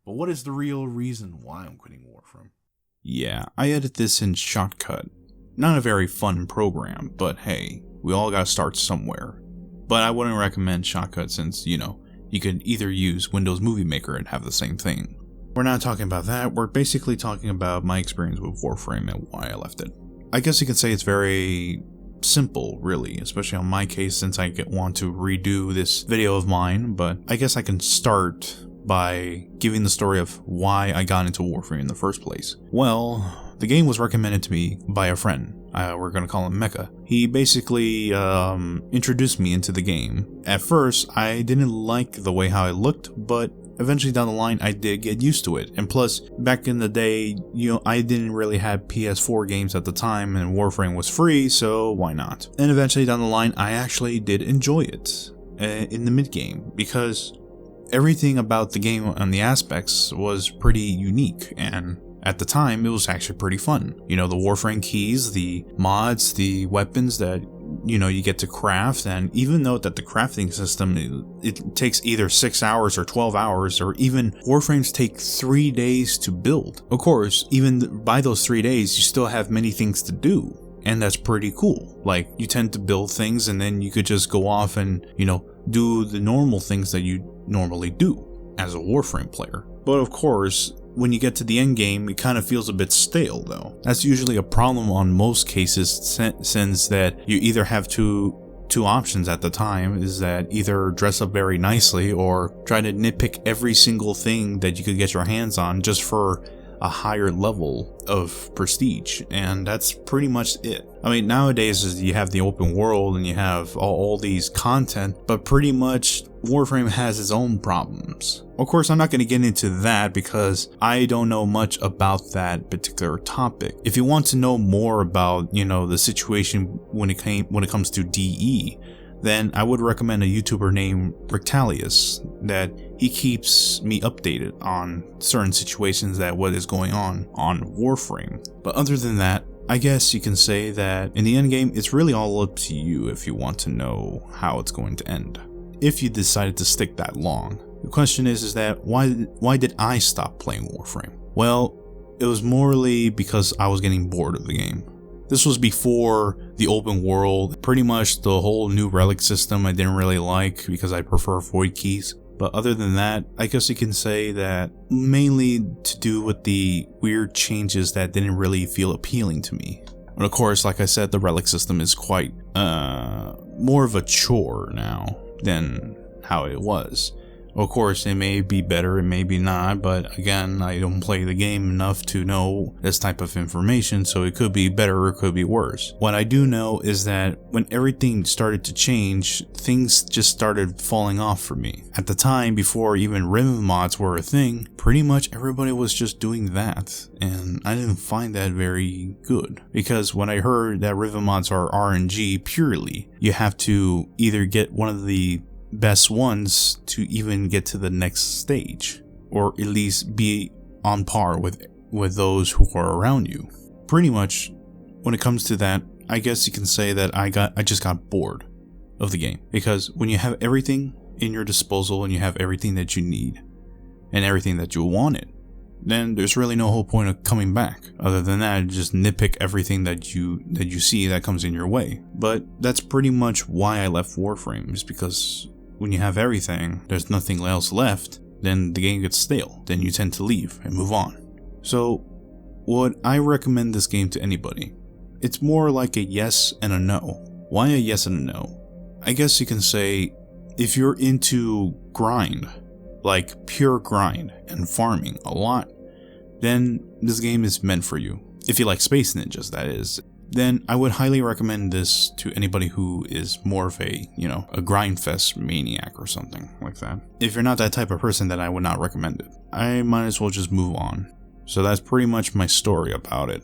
But what is the real reason why I'm quitting Warframe? Yeah, I edit this in Shotcut. Not a very fun program, but hey, we all gotta start somewhere. But I wouldn't recommend Shotcut since, you could either use Windows Movie Maker and have the same thing. We're not talking about that, we're basically talking about my experience with Warframe and why I left it. I guess you could say it's very simple, really, especially on my case since I want to redo this video of mine, but I guess I can start by giving the story of why I got into Warframe in the first place. Well, the game was recommended to me by a friend. We're gonna call him Mecha. He basically introduced me into the game. At first, I didn't like the way how it looked, but eventually down the line, I did get used to it. And plus, back in the day, I didn't really have PS4 games at the time, and Warframe was free, so why not? And eventually down the line, I actually did enjoy it in the mid-game, because everything about the game and the aspects was pretty unique, and at the time, it was actually pretty fun. The Warframe keys, the mods, the weapons that, you get to craft, and even though that the crafting system, it takes either 6 hours or 12 hours, or even Warframes take 3 days to build. Of course, even by those 3 days, you still have many things to do, and that's pretty cool. Like, you tend to build things, and then you could just go off and, do the normal things that you normally do as a Warframe player. But of course, when you get to the end game, it kind of feels a bit stale though. That's usually a problem on most cases, since that you either have two options at the time, is that either dress up very nicely or try to nitpick every single thing that you could get your hands on just for a higher level of prestige, and that's pretty much it. I mean, nowadays you have the open world and you have all these content, but pretty much Warframe has its own problems. Of course, I'm not going to get into that because I don't know much about that particular topic. If you want to know more about, the situation when it comes to DE, then I would recommend a YouTuber named Rictalius, that he keeps me updated on certain situations that what is going on Warframe. But other than that, I guess you can say that in the end game, it's really all up to you if you want to know how it's going to end. If you decided to stick that long. The question is that why did I stop playing Warframe? Well, it was morely because I was getting bored of the game. This was before the open world. Pretty much the whole new Relic System I didn't really like because I prefer void keys. But other than that, I guess you can say that mainly to do with the weird changes that didn't really feel appealing to me. And of course, like I said, the Relic System is quite more of a chore now than how it was. Of course, it may be better, it may be not, but again, I don't play the game enough to know this type of information, so it could be better or it could be worse. What I do know is that when everything started to change, things just started falling off for me. At the time, before even Riven mods were a thing, pretty much everybody was just doing that, and I didn't find that very good. Because when I heard that Riven mods are RNG purely, you have to either get one of the best ones to even get to the next stage, or at least be on par with those who are around you. Pretty much when it comes to that, I guess you can say that I just got bored of the game, because when you have everything in your disposal and you have everything that you need and everything that you wanted, then there's really no whole point of coming back. Other than that, just nitpick everything that you see that comes in your way. But that's pretty much why I left Warframe, is because when you have everything, there's nothing else left, then the game gets stale. Then you tend to leave and move on. So, would I recommend this game to anybody? It's more like a yes and a no. Why a yes and a no? I guess you can say, if you're into grind, like pure grind and farming a lot, then this game is meant for you. If you like Space Ninjas, that is. Then I would highly recommend this to anybody who is more of a grindfest maniac or something like that. If you're not that type of person, then I would not recommend it. I might as well just move on. So that's pretty much my story about it.